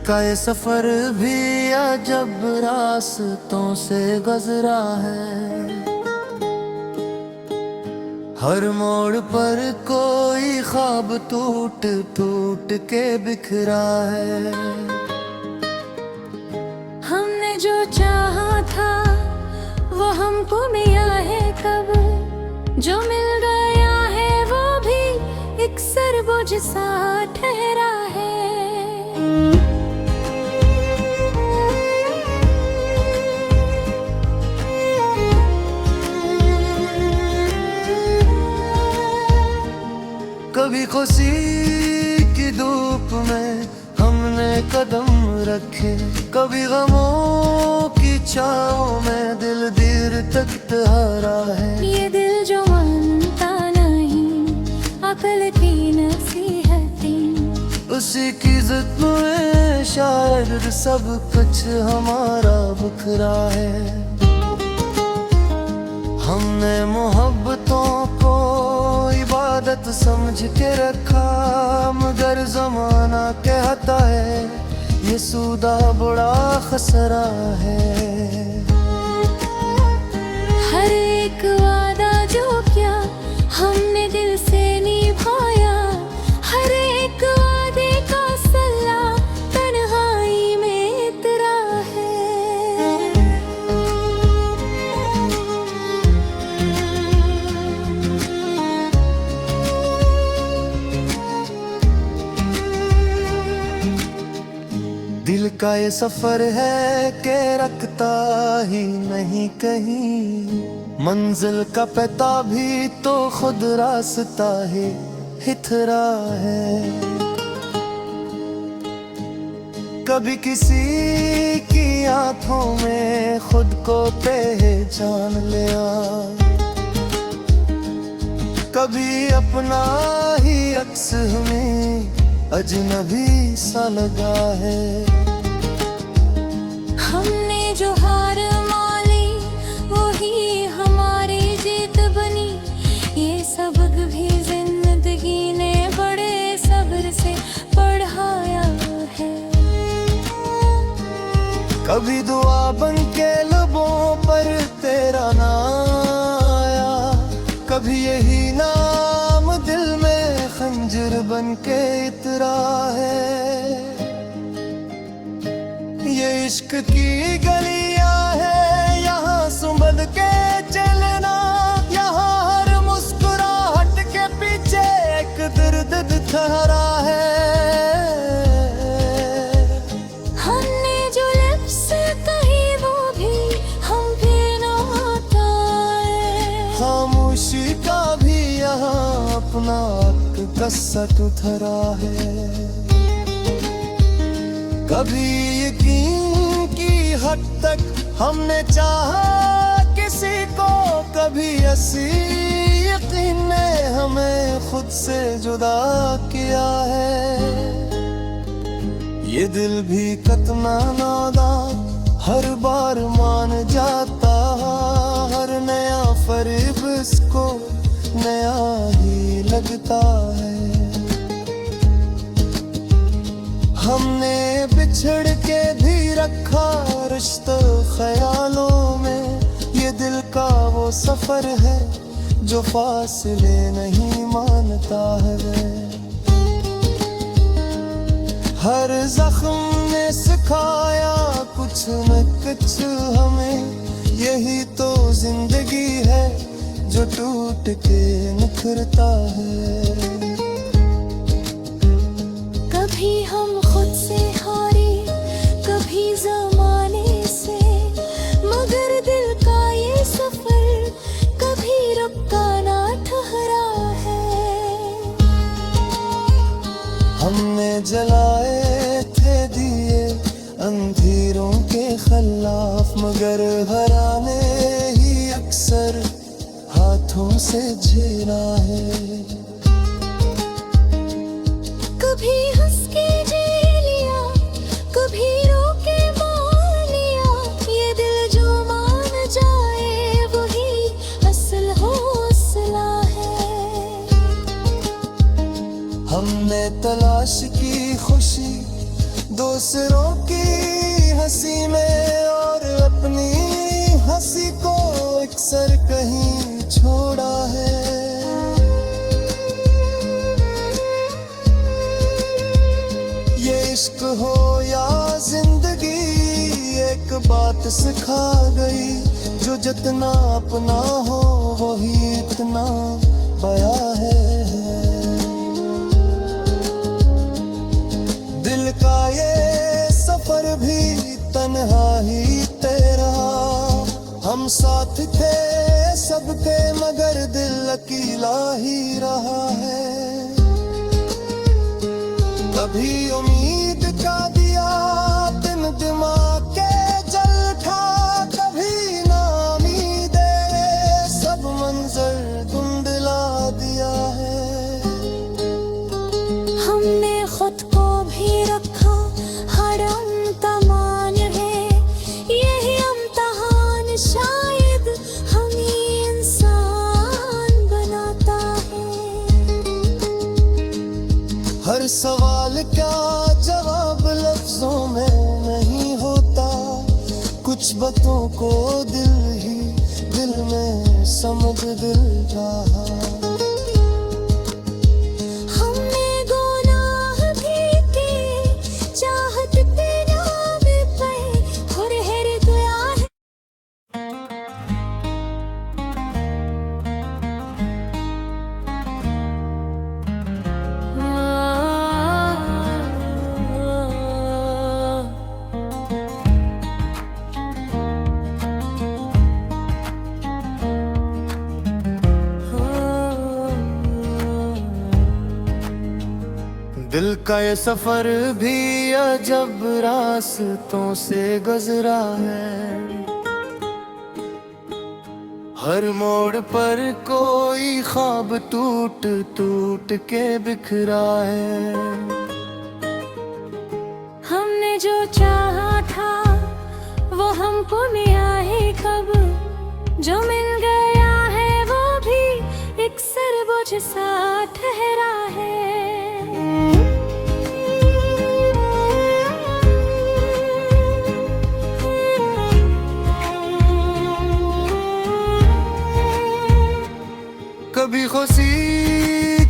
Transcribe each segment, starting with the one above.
का ये सफर भी अजब रास्तों से गुजरा है। हर मोड़ पर कोई ख्वाब टूट टूट के बिखरा है। हमने जो चाहा था वो हमको मिला है कब, जो मिल गया है वो भी एक सरबोझ सा ठहरा है। कभी खुशी की धूप में हमने कदम रखे, कभी गमों की छाँव में दिल देर तक ठहरा है। ये दिल जो मानता नहीं अकल की नसीहतें, उसी की जिद में शायद सब कुछ हमारा बिखरा है। हमने मोहब्बतों को इबादत समझ के रखा, मगर जमाना कहता है ये सूदा बड़ा खसरा है। हर एक वादा जो क्या हमने दिल से निभाया, हर एक वादे का सल्ला तन्हाई में इतरा है। दिल का ये सफर है कि रखता ही नहीं कहीं, मंजिल का पता भी तो खुद रास्ता ही हिथरा है। कभी किसी की आंखों में खुद को पहचान लिया, कभी अपना ही अक्स हमें अजनबी सा लगा है। हमने जो हार मानी वही हमारी जीत बनी, ये सबक भी जिंदगी ने बड़े सब्र से पढ़ाया है। कभी दुआ बन के लबों पर तेरा नाम आया, कभी यही नाम दिल में खंजर बन के इतरा है। ये इश्क की गलियां है यहाँ संभल के चलना, यहाँ हर मुस्कुराहट के पीछे एक दर्द ठहरा है। हमने जो लब से कही वो भी हम पे ना आता है। खामोशी का भी यहाँ अपना कसट उधरा है। कभी यकीन की हद तक हमने चाहा किसी को, कभी ऐसी यकीन ने हमें खुद से जुदा किया है। ये दिल भी कितना नादान हर बार मान जाता, हर नया फरेब इसको नया ही लगता है। हमने बिछड़ के भी रखा रिश्ता ख्यालों में, ये दिल का वो सफर है जो फासले नहीं मानता है। हर जख्म ने सिखाया कुछ न कुछ हमें, यही तो जिंदगी है जो टूट के निखरता है। कभी हम खुद से हारे, कभी ज़माने से, मगर दिल का ये सफर कभी रुका ना ठहरा है। हमने जलाए थे दिए अंधेरों के खिलाफ, मगर हराने ही अक्सर हाथों से झेला है। कभी हंस के जी लिया, कभी रो के मान लिया, ये दिल जो मान जाए वही असल हौसला है। हमने तलाश की खुशी दूसरों की हंसी में और अपनी हंसी को अक्सर कहीं छोड़ा है। ये इश्क हो या जिंदगी एक बात सिखा गई, जो जितना अपना हो वही इतना बया है। दिल का ये सफर भी तन्हा ही तेरा, हम साथ थे सबके मगर दिल अकेला ही रहा है। कभी उम्मीद का दिया दिन दिमाग के जल था, कभी नामीदे सब मंजर धुंधला दिया है। हमने खुद को भी रखा हरम तमान है, यही इम्तिहान शायद हमें इंसान बनाता है। हर सवाल का जवाब लफ्जों में नहीं होता, कुछ बातों को दिल ही दिल में समझ दिल रहा। हमने गुनाह भी किए, चाहत पे नाम पे और हर दुआ है। दिल का ये सफर भी अजब रास्तों से गुजरा है। हर मोड़ पर कोई ख्वाब टूट टूट के बिखरा है। हमने जो चाहा था वो हमको मिला है कब, जो मिल गया है वो भी एक सरबोझ सा ठहरा है। कभी खुशी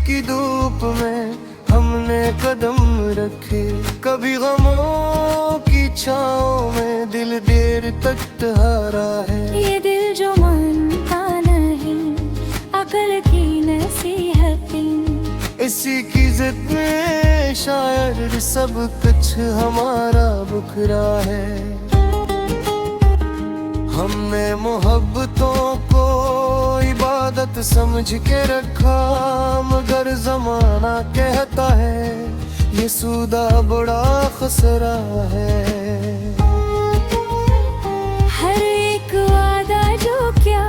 की धूप में हमने कदम रखे, कभी गमों की छाँव में दिल देर तक ठहरा है। ये दिल जो मानता नहीं अकल की नसीहतें, इसी की जिद में शायद सब कुछ हमारा बुखरा है। हमने मोहब्बतों को इबादत समझ के रखा, मगर जमाना कहता है ये सौदा बड़ा खसरा है। हर एक वादा जो क्या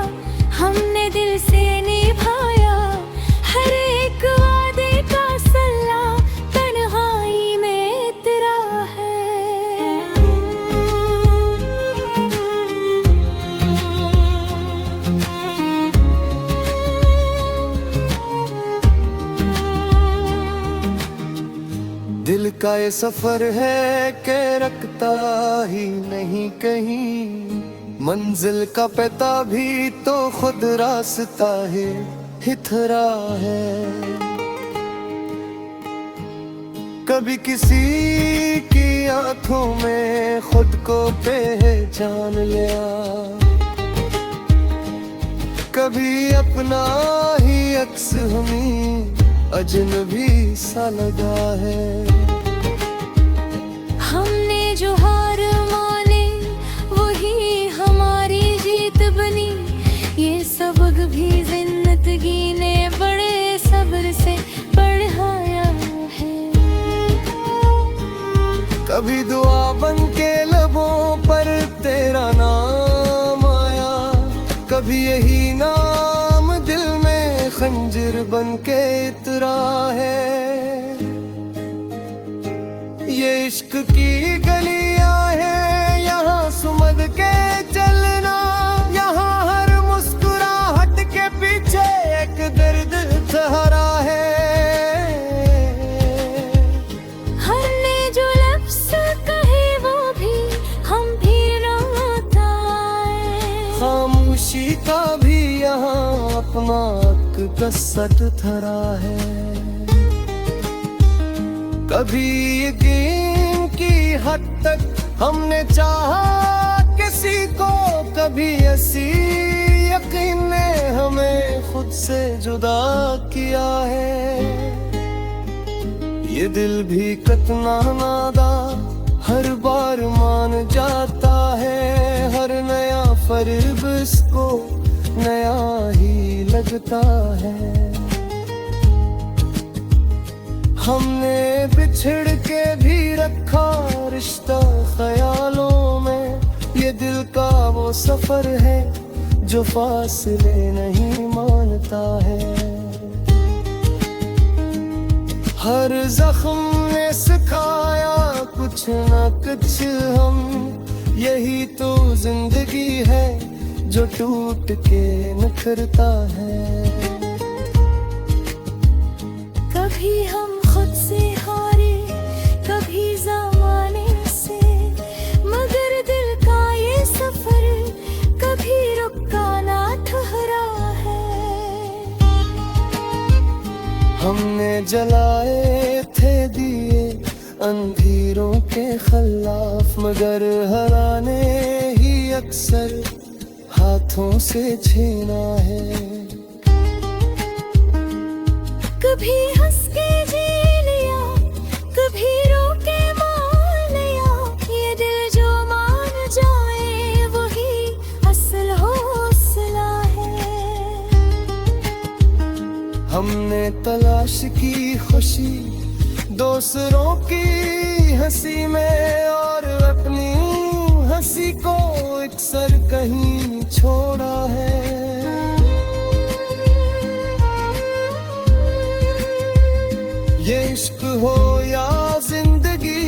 हमने दिल से निभाया, हर एक वादे का सल्ला तन्हाई में तेरा है। दिल का ये सफर है कि रखता ही नहीं कहीं, मंजिल का पता भी तो खुद रास्ता है हिथरा है। कभी किसी की आंखों में खुद को पहचान लिया, कभी अपना ही अक्स हमें अजनबी सा लगा है। हमने जो हार माने वही हमारी जीत बनी, ये सबक भी जिंदगी ने बड़े सब्र से पढ़ाया है। कभी दुआ बन के लबों पर तेरा नाम आया, कभी यही नाम दिल में खंजर बन के इतरा है। ये इश्क की गलियां हैं यहाँ सुमद के चलना, यहाँ हर मुस्कुराहट के पीछे एक दर्द सहारा है। हमने जो लफ्ज़ भी यहाँ अपना कसट धरा है। कभी यकीन की हद तक हमने चाहा किसी को, कभी ऐसी यकीन ने हमें खुद से जुदा किया है। ये दिल भी कितना नादा हर बार मान जाता है। हर नया फर्ज इसको नया ही लगता है। हमने बिछड़ के भी रखा रिश्ता ख्यालों में। ये दिल का वो सफर है जो फासले नहीं मानता है। हर जख्म ने सिखाया कुछ न कुछ हम, यही तो जिंदगी है जो टूट के निखरता है। कभी हम खुद से हारे, कभी ज़माने से, मगर दिल का ये सफर कभी रुका ना ठहरा है। हमने जलाए थे दिए अंधेरों के खिलाफ, मगर हराने ही अक्सर हाथों से छीना है। कभी हंस के जी लिया, कभी रो के मान लिया। ये दिल जो मान जाए वही असल हौसला है। हमने तलाश की खुशी दूसरों की हंसी में, और अपनी हंसी को अक्सर कहीं छोड़ा है। ये इश्क हो या जिंदगी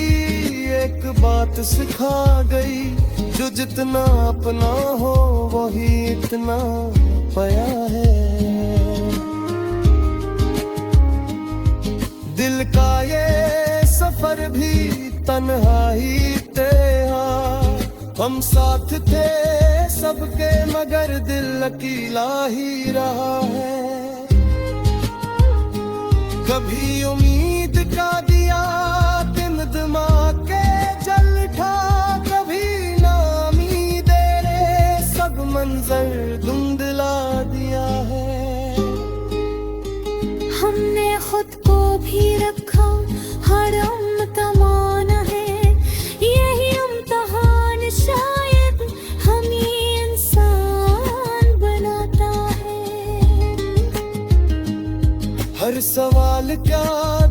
एक बात सिखा गई, जो जितना अपना हो वही इतना पया है। दिल का ये सफर भी तन्हाई तेहा, हम साथ थे सबके मगर दिल अकेला ही रहा है। कभी उम्मीद का दिया तिमदमा के जल उठा, कभी नामीदे रे सब मंजर धुंधला दिया है। हमने खुद को भी रखा हरम तमान है, यही इम्तिहान शायद हमें इंसान बनाता है। हर सवाल का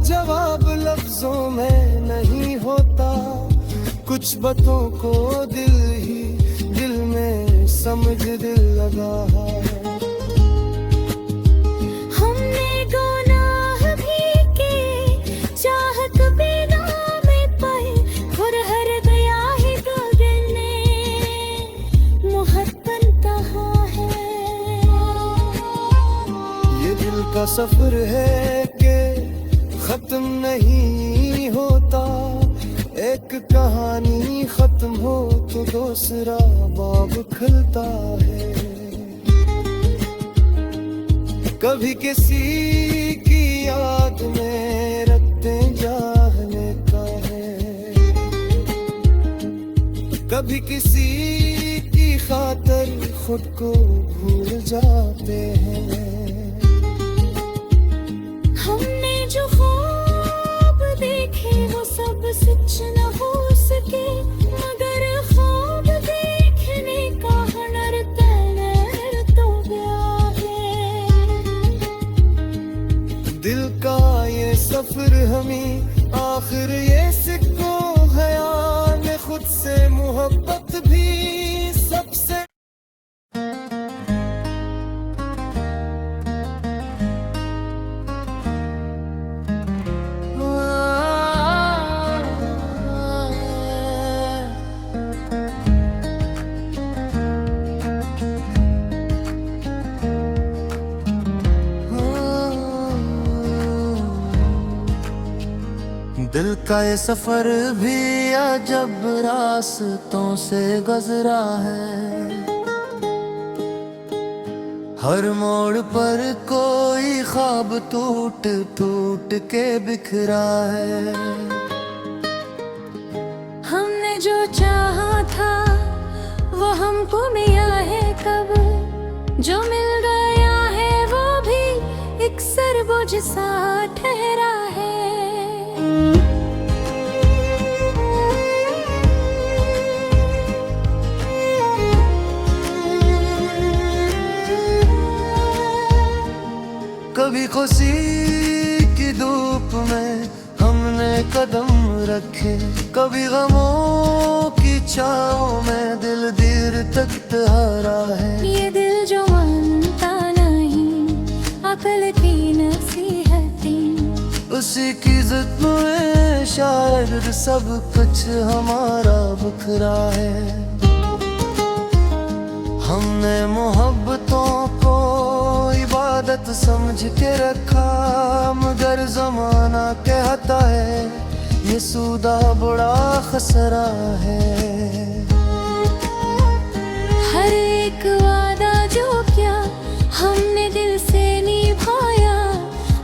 जवाब लफ्जों में नहीं होता, कुछ बातों को दिल ही दिल में समझ दिल लगा है। हमने गुनाह भी किए, चाहत बिना में पाए, और हर गया है तो दिल ने मोहब्बत कहा है। ये दिल का सफर है कि खत्म नहीं होता, एक कहानी खत्म हो तो दूसरा बाब खुलता है। कभी किसी की याद में रखते जाने का है, कभी किसी की खातिर खुद को भूल जाते हैं। हमने जो ख्वाब देखे वो सब सच न हो सके, मगर ख्वाब देखने का हुनर तैयार तो गया है। दिल का ये सफर हमें आखिर ये सिक्को ख्याल खुद से मोहब्बत भी सबसे। दिल का ये सफर भी अजब रास्तों से गुजरा है। हर मोड़ पर कोई ख्वाब टूट टूट के बिखरा है। हमने जो चाहा था वो हमको मिला है कब, जो मिल गया है वो भी एक सरबोझ सा ठहरा है। कभी खुशी की धूप में हमने कदम रखे, कभी गमों की छाँव में दिल देर तक ठहरा है। ये दिल जो मानता नहीं अकल की नसीहतें, उसी की जिद में शायद सब कुछ हमारा बिखरा है। हमने मोहब्बतों को इबादत समझ के रखा, मगर जमाना कहता है ये सूदा बड़ा खसरा है। हर एक वादा जो क्या हमने दिल से निभाया,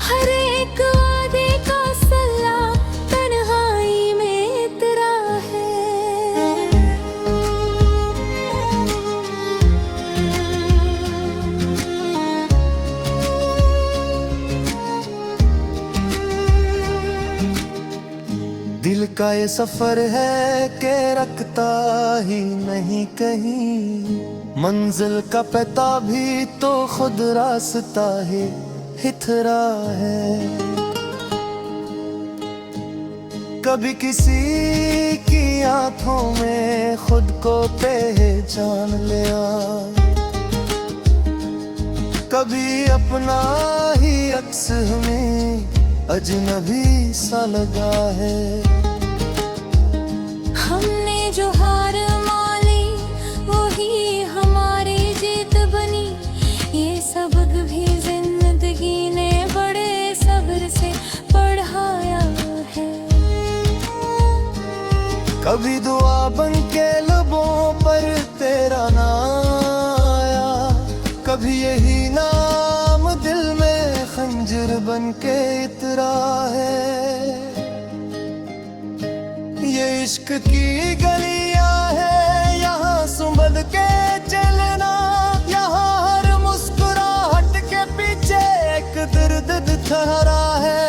हर एक वादे का सल्ला तन्हाई में इतरा है। दिल का ये सफर है कि रखता ही नहीं कहीं, मंजिल का पता भी तो खुद रास्ता है हिथरा है। कभी किसी की आंखों में खुद को पहचान लिया, कभी अपना ही अक्स हमें अजनबी सा लगा है। हमने जो हार मानी वही हमारी जीत बनी, ये सबक भी जिंदगी ने बड़े सब्र से पढ़ाया है। कभी दुआ बन के लबों पर तेरा नाम आया, कभी यही नाम दिल में खंजर बन के इतरा है। ये इश्क की गलियां है यहाँ सुंबल के चलना, यहाँ हर मुस्कुराहट के पीछे एक दर्द ठहरा है।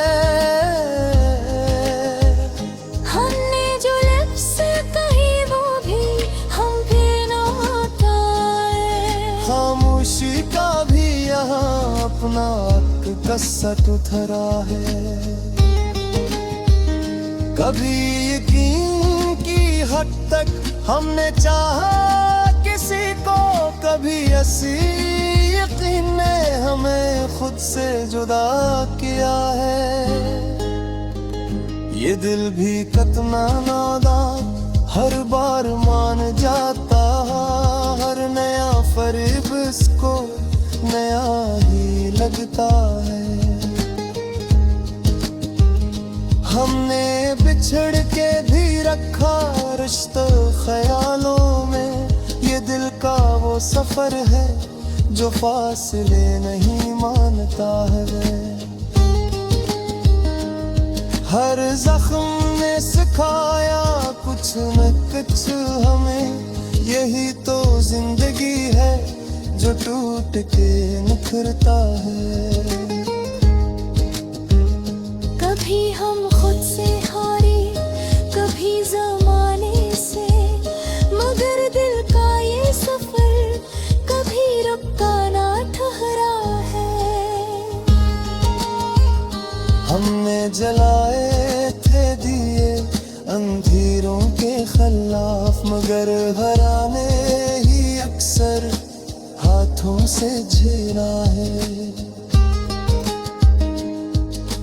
हमने जो लिप्स कही वो भी हम पे ना आए, खामोशी का भी यहाँ अपना कसट उथरा है। कभी यकीन की हद तक हमने चाहा किसी को, कभी ऐसी यकीन ने हमें खुद से जुदा किया है। ये दिल भी कितना नादान हर बार मान जाता, हर नया फरेब इसको नया ही लगता है। हमने बिछड़ के भी रखा रिश्ता ख्यालों में, ये दिल का वो सफर है जो फासले नहीं मानता है। हर जख्म ने सिखाया कुछ न कुछ हमें, यही तो जिंदगी है जो टूट के निखरता है। कभी हम खुद से हारे कभी जमाने से, मगर दिल का ये सफर कभी रुका ना ठहरा है। हमने जलाए थे दिए अंधेरों के खिलाफ, मगर हराने ही अक्सर हाथों से झेला है।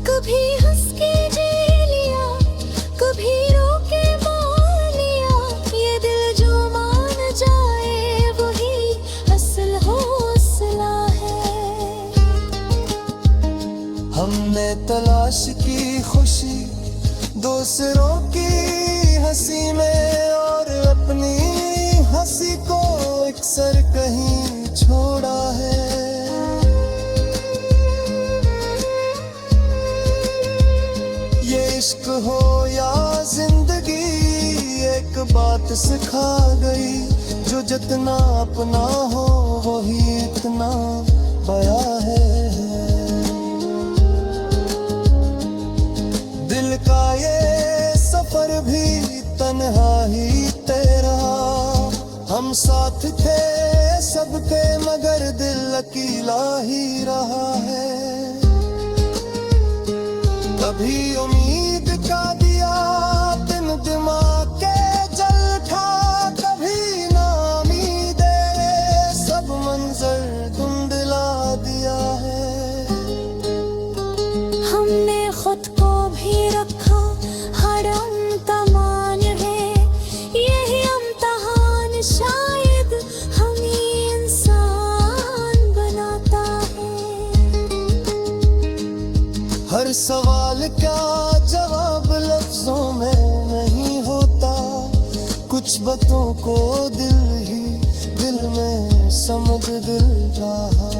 कभी हंस के जी लिया, कभी रो के मान लिया, ये दिल जो मान जाए वही असल हौसला है। हमने तलाश की खुशी दूसरों की हंसी में, और अपनी हंसी को अक्सर कहीं छोड़ा है। सिखा गई, जो जितना अपना हो वही इतना बया है। दिल का ये सफर भी तन्हा ही तेरा, हम साथ थे सबके मगर दिल अकेला ही रहा है। कभी उम्मीद का दिया दिन दिमाग के जल था, कभी नामीदे सब मंजर धुंधला दिया है। हमने खुद को भी रखा हरम तमान है, यही इम्तिहान शायद हमें इंसान बनाता है। हर सवाल का जवाब लफ्जों में नहीं होता, कुछ बातों को दिल ही दिल में समझ दिल रहा।